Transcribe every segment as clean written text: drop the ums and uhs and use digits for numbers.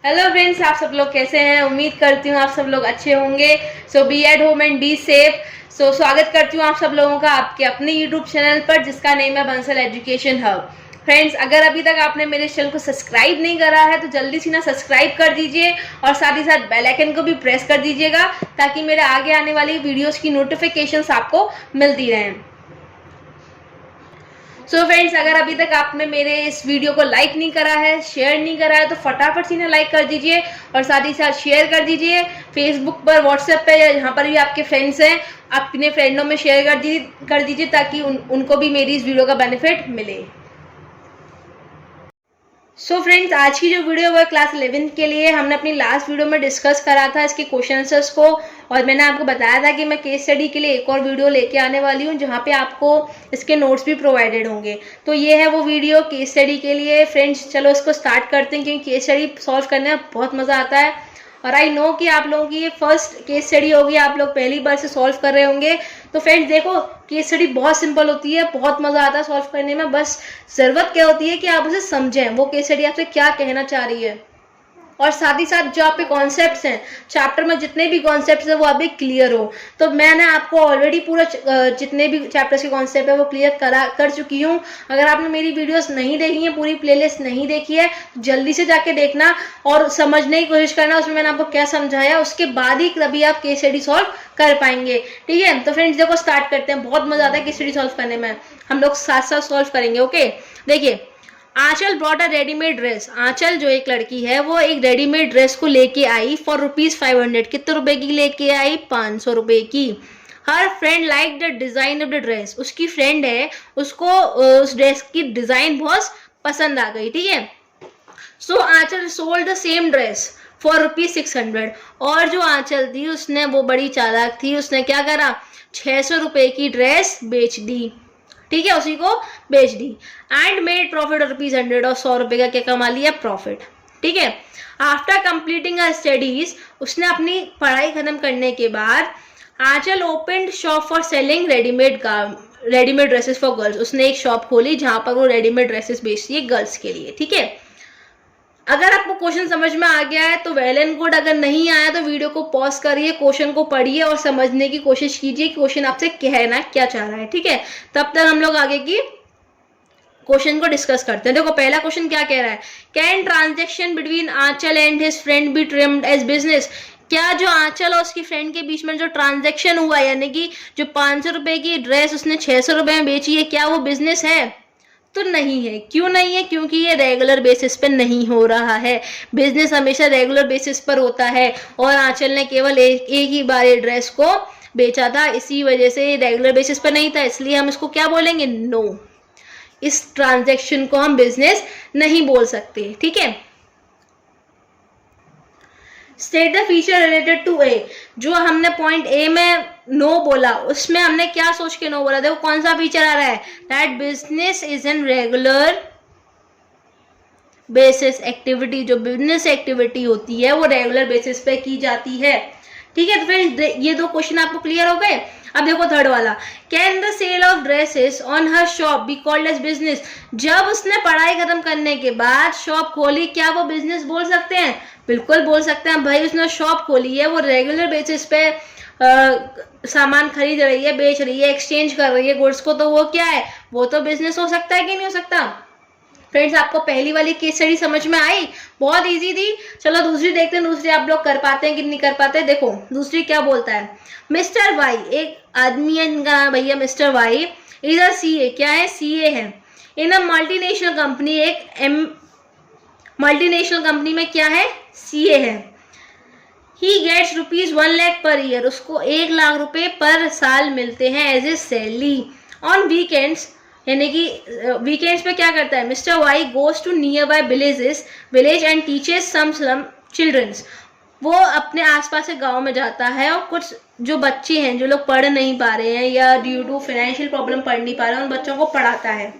Hello friends, आप सब लोग कैसे हैं। उम्मीद करती हूँ आप सब लोग अच्छे होंगे। So be at home and be safe. So स्वागत करती हूँ आप सब लोगों का आपके अपने यूट्यूब चैनल पर, जिसका नेम है बंसल एजुकेशन हब। फ्रेंड्स, अगर अभी तक आपने मेरे चैनल को सब्सक्राइब नहीं करा है तो जल्दी से ना सब्सक्राइब कर दीजिए और साथ ही साथ बेल आइकन को भी प्रेस कर दीजिएगा, ताकि मेरे आगे आने वाली वीडियोस की नोटिफिकेशंस आपको मिलती रहें। सो फ्रेंड्स, अगर अभी तक आपने मेरे इस वीडियो को लाइक नहीं करा है, शेयर नहीं करा है, तो फटाफट से ना लाइक कर दीजिए और साथ ही साथ शेयर कर दीजिए फेसबुक पर, व्हाट्सएप पे, या जहाँ पर भी आपके फ्रेंड्स हैं अपने फ्रेंडों में शेयर कर दीजिए ताकि उनको भी मेरी इस वीडियो का बेनिफिट मिले। सो फ्रेंड्स, आज की जो वीडियो वो क्लास 11 के लिए हमने अपनी लास्ट वीडियो में डिस्कस करा था इसके क्वेश्चन आंसर्स को, और मैंने आपको बताया था कि मैं केस स्टडी के लिए एक और वीडियो लेके आने वाली हूँ जहाँ पे आपको इसके नोट्स भी प्रोवाइडेड होंगे। तो ये है वो वीडियो केस स्टडी के लिए। फ्रेंड्स, चलो इसको स्टार्ट करते हैं, क्योंकि केस स्टडी सॉल्व करने में बहुत मज़ा आता है और आई नो कि आप लोगों की ये फर्स्ट केस स्टडी होगी, आप लोग पहली बार से सॉल्व कर रहे होंगे। तो फ्रेंड्स देखो, केस स्टडी बहुत सिंपल होती है, बहुत मजा आता है सॉल्व करने में। बस जरूरत क्या होती है कि आप उसे समझें, वो केस स्टडी आपसे क्या कहना चाह रही है, और साथ ही साथ जो आपके कॉन्सेप्ट्स हैं चैप्टर में, जितने भी कॉन्सेप्ट्स हैं वो अभी क्लियर हो। तो मैंने आपको ऑलरेडी पूरा जितने भी चैप्टर्स के कॉन्सेप्ट है वो क्लियर कर चुकी हूँ। अगर आपने मेरी वीडियोस नहीं देखी है, पूरी प्लेलिस्ट नहीं देखी है, जल्दी से जाके देखना और समझने की कोशिश करना उसमें मैंने आपको क्या समझाया, उसके बाद ही कभी आप केस स्टडी सॉल्व कर पाएंगे। ठीक है, तो फ्रेंड्स देखो स्टार्ट करते हैं। बहुत मजा आता है केस स्टडी सॉल्व करने में, हम लोग साथ साथ सॉल्व करेंगे। ओके, देखिए, आंचल ब्रॉट अ रेडीमेड ड्रेस। आंचल जो एक लड़की है वो एक रेडीमेड ड्रेस को लेके आई फॉर ₹500। कितने रुपए की लेके आई? 500 रुपए की। हर friend like the design of the dress. उसकी फ्रेंड है, उसको उस ड्रेस की डिजाइन बहुत पसंद आ गई। ठीक है, so Anchal sold the same dress for ₹600। और जो आंचल थी उसने, वो बड़ी चालाक थी, उसने क्या करा, 600 रुपए की ड्रेस बेच दी। ठीक है, उसी को बेच दी एंड मेड प्रॉफिट ₹100। और 100 रुपए का क्या कमा लिया? प्रॉफिट। ठीक है, आफ्टर कंप्लीटिंग हर स्टडीज, उसने अपनी पढ़ाई खत्म करने के बाद Anchal opened shop for selling readymade dresses for girls. उसने एक शॉप खोली जहां पर वो रेडीमेड ड्रेसेस बेचती है गर्ल्स के लिए। ठीक है, अगर आपको क्वेश्चन समझ में आ गया है तो वेल एंड गुड, अगर नहीं आया तो वीडियो को पॉज करिए, क्वेश्चन को पढ़िए और समझने की कोशिश कीजिए कि क्वेश्चन आपसे कहना क्या चाह रहा है। ठीक है, तब तक हम लोग आगे की क्वेश्चन को डिस्कस करते हैं। देखो पहला क्वेश्चन क्या कह रहा है, can transaction between Anchal and his friend be trimmed as business. क्या जो आंचल और उसकी फ्रेंड के बीच में जो ट्रांजेक्शन हुआ, यानी कि जो 500 रुपए की ड्रेस उसने 600 रुपए में बेची है, क्या वो बिजनेस है? तो नहीं है। क्यों नहीं है? क्योंकि ये रेगुलर बेसिस पे नहीं हो रहा है। बिजनेस हमेशा रेगुलर बेसिस पर होता है और आंचल ने केवल एक ही बार ये ड्रेस को बेचा था, इसी वजह से ये रेगुलर बेसिस पर नहीं था, इसलिए हम इसको क्या बोलेंगे? नो, इस ट्रांजैक्शन को हम बिजनेस नहीं बोल सकते। ठीक है, state the feature related to A. जो हमने पॉइंट ए में नो बोला, उसमें हमने क्या सोच के नो बोला? देखो कौन सा फीचर आ रहा है, that business is an regular basis activity. जो बिजनेस एक्टिविटी होती है वो रेगुलर बेसिस पे की जाती है। ठीक है, तो फिर ये दो क्वेश्चन आपको क्लियर हो गए। अब देखो थर्ड वाला, can the sale of dresses on her shop be called as business. जब उसने पढ़ाई खत्म करने के बाद शॉप खोली, क्या वो बिजनेस बोल सकते हैं? बिल्कुल बोल सकते हैं भाई, उसने शॉप खोली है, वो रेगुलर बेसिस पे सामान खरीद रही है, बेच रही है, एक्सचेंज कर रही है गुड्स को, तो वो क्या है? वो तो बिजनेस हो सकता है कि नहीं हो सकता? फ्रेंड्स, आपको पहली वाली केस स्टडी समझ में आई? बहुत इजी थी। चलो दूसरी देखते हैं, दूसरी आप लोग कर पाते हैं कि नहीं कर पाते। देखो दूसरी क्या बोलता है, मिस्टर वाई, एक आदमी है इनका नाम भैया mister Y, is a CA. क्या है? सीए है। इन अ मल्टीनेशनल कंपनी, एक मल्टीनेशनल कंपनी में क्या है? सीए है। He gets ₹1 lakh per year. उसको 1 लाख रुपए पर साल मिलते हैं as a salary. On weekends, यानी कि वीकेंड्स पे क्या करता है mister Y? Goes to nearby village and teaches some childrens. वो अपने आसपास के गांव में जाता है और कुछ जो बच्चे हैं, जो लोग पढ़ नहीं पा रहे हैं या ड्यू टू फाइनेंशियल प्रॉब्लम पढ़ नहीं पा रहे हैं, उन बच्चों को पढ़ाता है।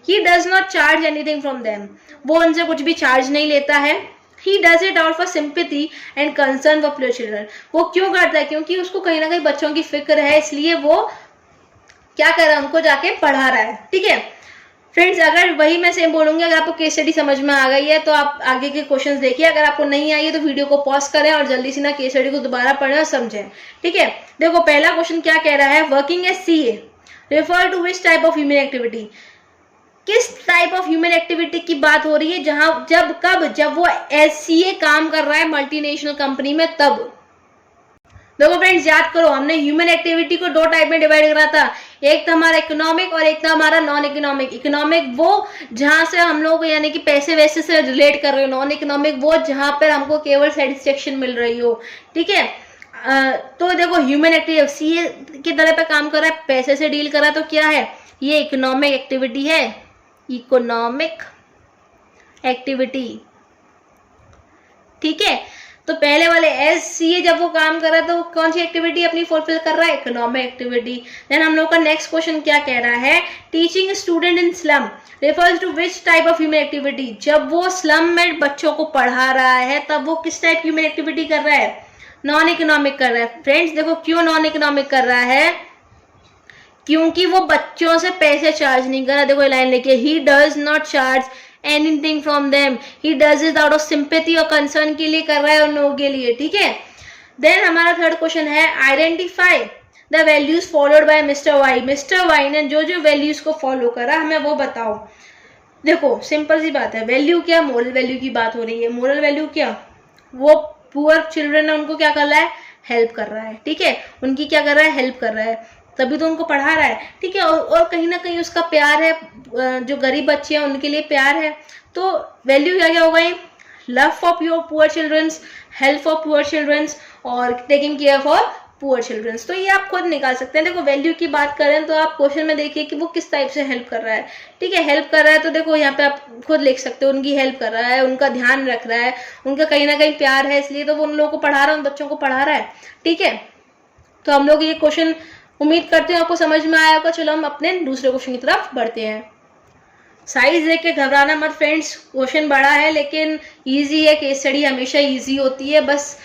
He does not charge anything from them. वो उनसे कुछ भी चार्ज नहीं लेता है। He does it out for sympathy and concern for children. वो क्यों करता है? क्योंकि उसको कहीं ना कहीं बच्चों की फिक्र है, इसलिए वो क्या कर रहा है? उनको जाके पढ़ा रहा है। ठीक है, फ्रेंड्स अगर वही मैं सेम बोलूंगी, अगर आपको केस स्टडी समझ में आ गई है तो आप आगे के क्वेश्चंस देखिए, अगर आपको नहीं आई है तो वीडियो को पॉज करें और जल्दी से ना केस स्टडी को दोबारा पढ़ें और समझें। ठीक है, देखो पहला क्वेश्चन क्या कह रहा है, working as CA refer to which type of human activity. किस टाइप ऑफ ह्यूमन एक्टिविटी की बात हो रही है, जब वो एज सीए काम कर रहा है मल्टीनेशनल कंपनी में तब। देखो फ्रेंड्स याद करो, हमने ह्यूमन एक्टिविटी को दो टाइप में डिवाइड करा था, एक था हमारा इकोनॉमिक और एक था हमारा नॉन इकोनॉमिक। इकोनॉमिक वो जहां से हम लोग यानी कि पैसे वैसे से रिलेट कर रहे हो, नॉन इकोनॉमिक वो जहां पर हमको केवल सेटिस्फेक्शन मिल रही हो। ठीक है, तो देखो ह्यूमन एक्टिविटी सीए की तरह पे काम कर रहा है, पैसे से डील कर रहा है, तो क्या है ये इकोनॉमिक एक्टिविटी है, इकोनॉमिक एक्टिविटी। ठीक है, तो पहले वाले एज सीए जब वो काम कर रहा है तो कौन सी एक्टिविटी अपनी फुलफिल कर रहा है, इकोनॉमिक एक्टिविटी। देन हम लोग का नेक्स्ट क्वेश्चन क्या कह रहा है, teaching student in slum refers to which type of human activity. जब वो स्लम में बच्चों को पढ़ा रहा है तब वो किस टाइप की ह्यूमन एक्टिविटी कर रहा है, नॉन इकोनॉमिक कर रहा है। फ्रेंड्स देखो क्यों नॉन इकोनॉमिक कर रहा है, क्योंकि वो बच्चों से पैसे चार्ज नहीं कर रहा। देखो ये लाइन लिखिए, he does not charge anything from them, he does it out of sympathy और कंसर्न के लिए कर रहा है उन लोगों के लिए। ठीक है, देन हमारा थर्ड क्वेश्चन है, identify the values followed by mister Y. Mister Y ने जो जो वैल्यूज को फॉलो करा हमें वो बताओ। देखो सिंपल सी बात है, वैल्यू क्या, मोरल वैल्यू की बात हो रही है। मोरल वैल्यू क्या, वो पुअर चिल्ड्रन है उनको क्या कर रहा है, हेल्प कर रहा है। ठीक है, उनकी क्या कर रहा है, हेल्प कर रहा है, तभी तो उनको पढ़ा रहा है। ठीक है, और कहीं ना कहीं उसका प्यार है, जो गरीब बच्चे हैं उनके लिए प्यार है। तो वैल्यू क्या क्या हो गई, love for your poor childrens, help for poor childrens और taking care for poor childrens. तो ये आप खुद निकाल सकते हैं। देखो वैल्यू की बात करें तो आप क्वेश्चन में देखिए कि वो किस टाइप से हेल्प कर रहा है। ठीक है, हेल्प कर रहा है तो देखो यहाँ पे आप खुद लिख सकते हो, उनकी हेल्प कर रहा है, उनका ध्यान रख रहा है, उनका कहीं ना कहीं प्यार है, इसलिए तो वो उन लोगों को पढ़ा रहा है, उन बच्चों को पढ़ा रहा है। ठीक है, तो हम लोग ये क्वेश्चन उम्मीद करते हैं आपको समझ में आया होगा। चलो हम अपने दूसरे क्वेश्चन की तरफ बढ़ते हैं। साइज देख के घबराना मत फ्रेंड्स, क्वेश्चन बड़ा है लेकिन इजी है। केस स्टडी हमेशा इजी होती है, बस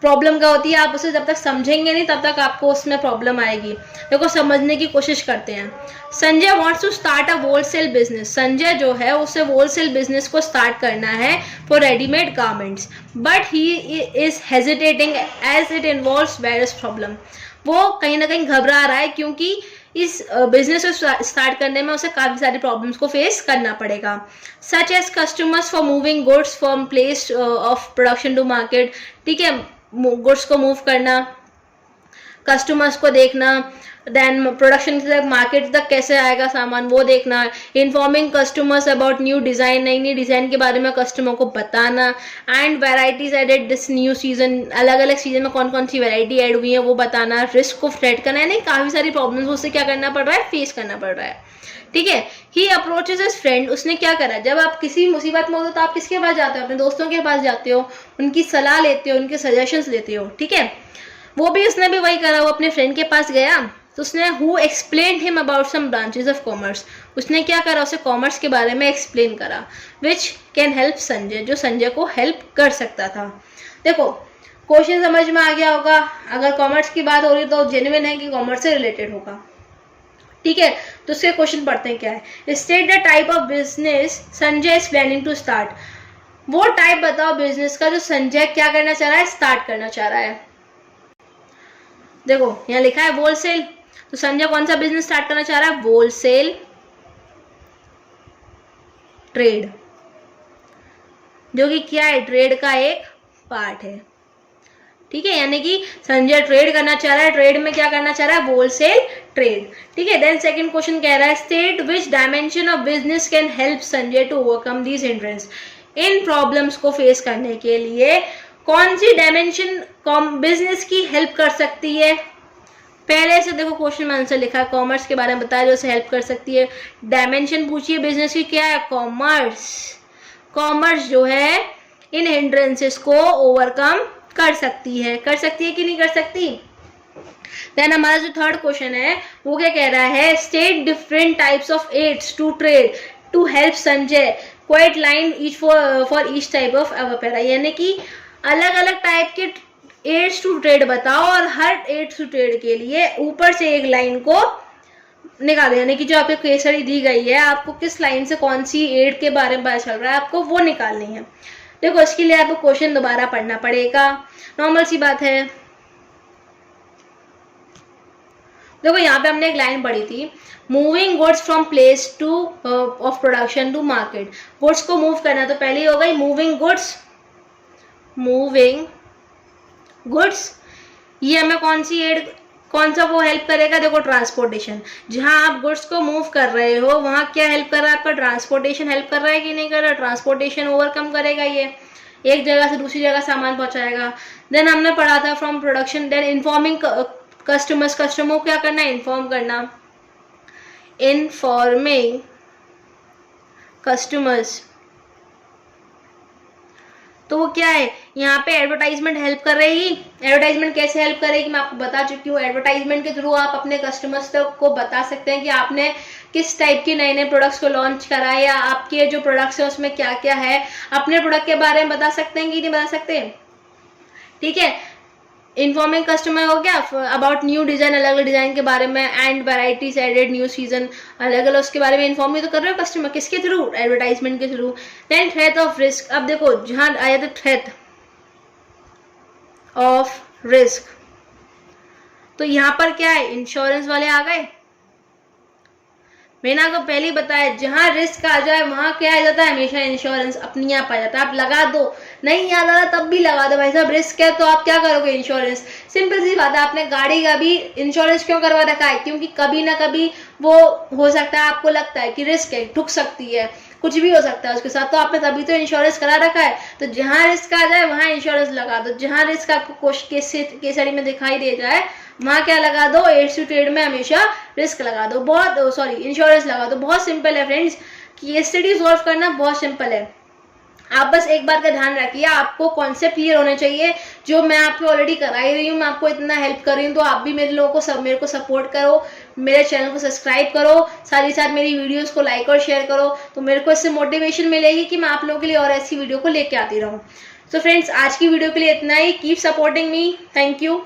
प्रॉब्लम क्या होती है, आप उसे जब तक समझेंगे नहीं तब तक आपको उसमें प्रॉब्लम आएगी। देखो समझने की कोशिश करते हैं। Sanjay wants to start a wholesale business. Sanjay जो है उसे होलसेल बिजनेस को स्टार्ट करना है for readymade garments, but he is hesitating as it involves various problem. वो कहीं ना कहीं घबरा रहा है क्योंकि इस बिजनेस को स्टार्ट करने में उसे काफी सारी प्रॉब्लम्स को फेस करना पड़ेगा, such as customers for moving goods from place of production to market. ठीक है, गुड्स को मूव करना, कस्टमर्स को देखना, देन प्रोडक्शन से मार्केट तक कैसे आएगा सामान वो देखना, informing customers about new design, नई नई डिजाइन के बारे में कस्टमर को बताना, and varieties added this new season, अलग अलग सीजन में कौन कौन सी वेराइटी ऐड हुई है वो बताना, रिस्क को फ्लेट करना है। नहीं, काफी सारी प्रॉब्लम्स उससे क्या करना पड़ रहा है, फेस करना पड़ रहा है। ठीक है, ही अप्रोचेज हिज फ्रेंड। उसने क्या करा, जब आप किसी मुसीबत में हो तो आप किसके पास जाते हो, अपने दोस्तों के पास जाते हो, उनकी सलाह लेते हो, उनके सजेशंस लेते हो। ठीक है, उसने भी वही करा, वो अपने फ्रेंड के पास गया तो उसने who explain him about some branches of commerce. उसने क्या करा, उसे कॉमर्स के बारे में एक्सप्लेन करा, विच कैन हेल्प संजय, जो संजय को हेल्प कर सकता था। देखो क्वेश्चन समझ में आ गया होगा, अगर कॉमर्स की बात हो रही तो जेन्युइन है कि कॉमर्स से रिलेटेड होगा। ठीक है, तो उसके क्वेश्चन पढ़ते हैं क्या है, state the type of business Sanjay is planning to start. वो टाइप बताओ बिजनेस का जो संजय क्या करना चाह रहा है, स्टार्ट करना चाह रहा है। देखो यहाँ लिखा है होलसेल, तो संजय कौन सा बिजनेस स्टार्ट करना चाह रहा है, होलसेल ट्रेड, जो कि क्या है, ट्रेड का एक पार्ट है। ठीक है, यानी कि संजय ट्रेड करना चाह रहा है, ट्रेड में क्या करना चाह रहा है, होलसेल ट्रेड। ठीक है, देन सेकंड क्वेश्चन कह रहा है, state which dimension of business can help Sanjay to overcome these hindrance. इन प्रॉब्लम्स को फेस करने के लिए कौन सी डायमेंशन बिजनेस की हेल्प कर सकती है। पहले से देखो क्वेश्चन में आंसर लिखा है, कॉमर्स के बारे में बताया जो उसे हेल्प कर सकती है। डायमेंशन पूछिए बिजनेस की, क्या है, कॉमर्स। कॉमर्स जो है इन हिंड्रेंसेस को ओवरकम कर सकती है कि नहीं कर सकती। देन हमारा जो थर्ड क्वेश्चन है वो क्या कह रहा है, state different types of aids to trade to help संजय, quote line each for each type of अवपेरा। यानी कि अलग अलग टाइप के एड्स टू ट्रेड बताओ और हर एड्स टू ट्रेड के लिए ऊपर से एक लाइन को निकालें, यानी कि जो आपको केस स्टडी दी गई है आपको किस लाइन से कौन सी एड के बारे में पता चल रहा है आपको वो निकालनी है। देखो इसके लिए आपको क्वेश्चन दोबारा पढ़ना पड़ेगा, नॉर्मल सी बात है। देखो यहाँ पे हमने एक लाइन पढ़ी थी, moving goods from place to of production to market. Goods को मूव करना, तो पहली हो गई मूविंग गुड्स, मूविंग गुड्स। ये हमें कौन सी एड, कौन सा वो हेल्प करेगा, देखो ट्रांसपोर्टेशन। जहां आप गुड्स को मूव कर रहे हो वहां क्या हेल्प कर रहा है आपका, ट्रांसपोर्टेशन हेल्प कर रहा है कि नहीं कर रहा, ट्रांसपोर्टेशन ओवरकम करेगा, ये एक जगह से दूसरी जगह सामान पहुंचाएगा। देन हमने पढ़ा था from production, then informing customers, customer को क्या करना है, इन्फॉर्म करना, इन्फॉर्मिंग कस्टमर्स। तो वो क्या है, यहाँ पे एडवर्टाइजमेंट हेल्प कर रहेगी। एडवर्टाइजमेंट कैसे हेल्प करेगी मैं आपको बता चुकी हूँ। एडवर्टाइजमेंट के थ्रू आप अपने कस्टमर्स को बता सकते हैं कि आपने किस टाइप के नए नए प्रोडक्ट्स को लॉन्च करा है, या आपके जो प्रोडक्ट्स है उसमें क्या क्या है, अपने प्रोडक्ट के बारे में बता सकते हैं कि नहीं बता सकते। ठीक है, इन्फॉर्मिंग कस्टमर हो गया, अबाउट न्यू डिजाइन, अलग अलग डिजाइन के बारे में, and varieties added, new season, अलग अलग उसके बारे में इन्फॉर्म भी तो कर रहे हो कस्टमर, किसके थ्रू, एडवर्टाइजमेंट के through. Then threat of risk, अब देखो जहां आया था थ्रेट ऑफ रिस्क, तो यहाँ पर क्या है, इंश्योरेंस वाले आ गए। मैंने आपको पहले ही बताया जहां रिस्क आ जाए वहां क्या आ जाता है, हमेशा इंश्योरेंस अपनी आप आ जाता है। आप लगा दो, नहीं याद आ रहा तब भी लगा दो, भाई साहब रिस्क है तो आप क्या करोगे, इंश्योरेंस। सिंपल सी बात है, आपने गाड़ी का भी इंश्योरेंस क्यों करवा रखा है, क्योंकि कभी ना कभी वो हो सकता है, आपको लगता है कि रिस्क है, ठुक सकती है, कुछ भी हो सकता है उसके साथ, तो आपने तभी तो इंश्योरेंस करा रखा है। तो जहां रिस्क आ जाए वहां इंश्योरेंस लगा दो, जहां रिस्क आपको केस स्टडी में दिखाई दे जाए वहां क्या लगा दो, एड्स टू ट्रेड में हमेशा रिस्क लगा दो, बहुत सॉरी इंश्योरेंस लगा दो। बहुत सिंपल है फ्रेंड्स, केस स्टडी सॉल्व करना बहुत सिंपल है। आप बस एक बात का ध्यान रखिए, आपको कॉन्सेप्ट क्लियर होने चाहिए। जो मैं आपको ऑलरेडी कराई रही हूँ, मैं आपको इतना हेल्प कर रही हूँ, तो आप भी मेरे को सपोर्ट करो, मेरे चैनल को सब्सक्राइब करो, साथ ही साथ मेरी वीडियोस को लाइक और शेयर करो, तो मेरे को इससे मोटिवेशन मिलेगी कि मैं आप लोगों के लिए और ऐसी वीडियो को लेके आती रहूँ। तो फ्रेंड्स आज की वीडियो के लिए इतना ही, keep supporting me, thank you.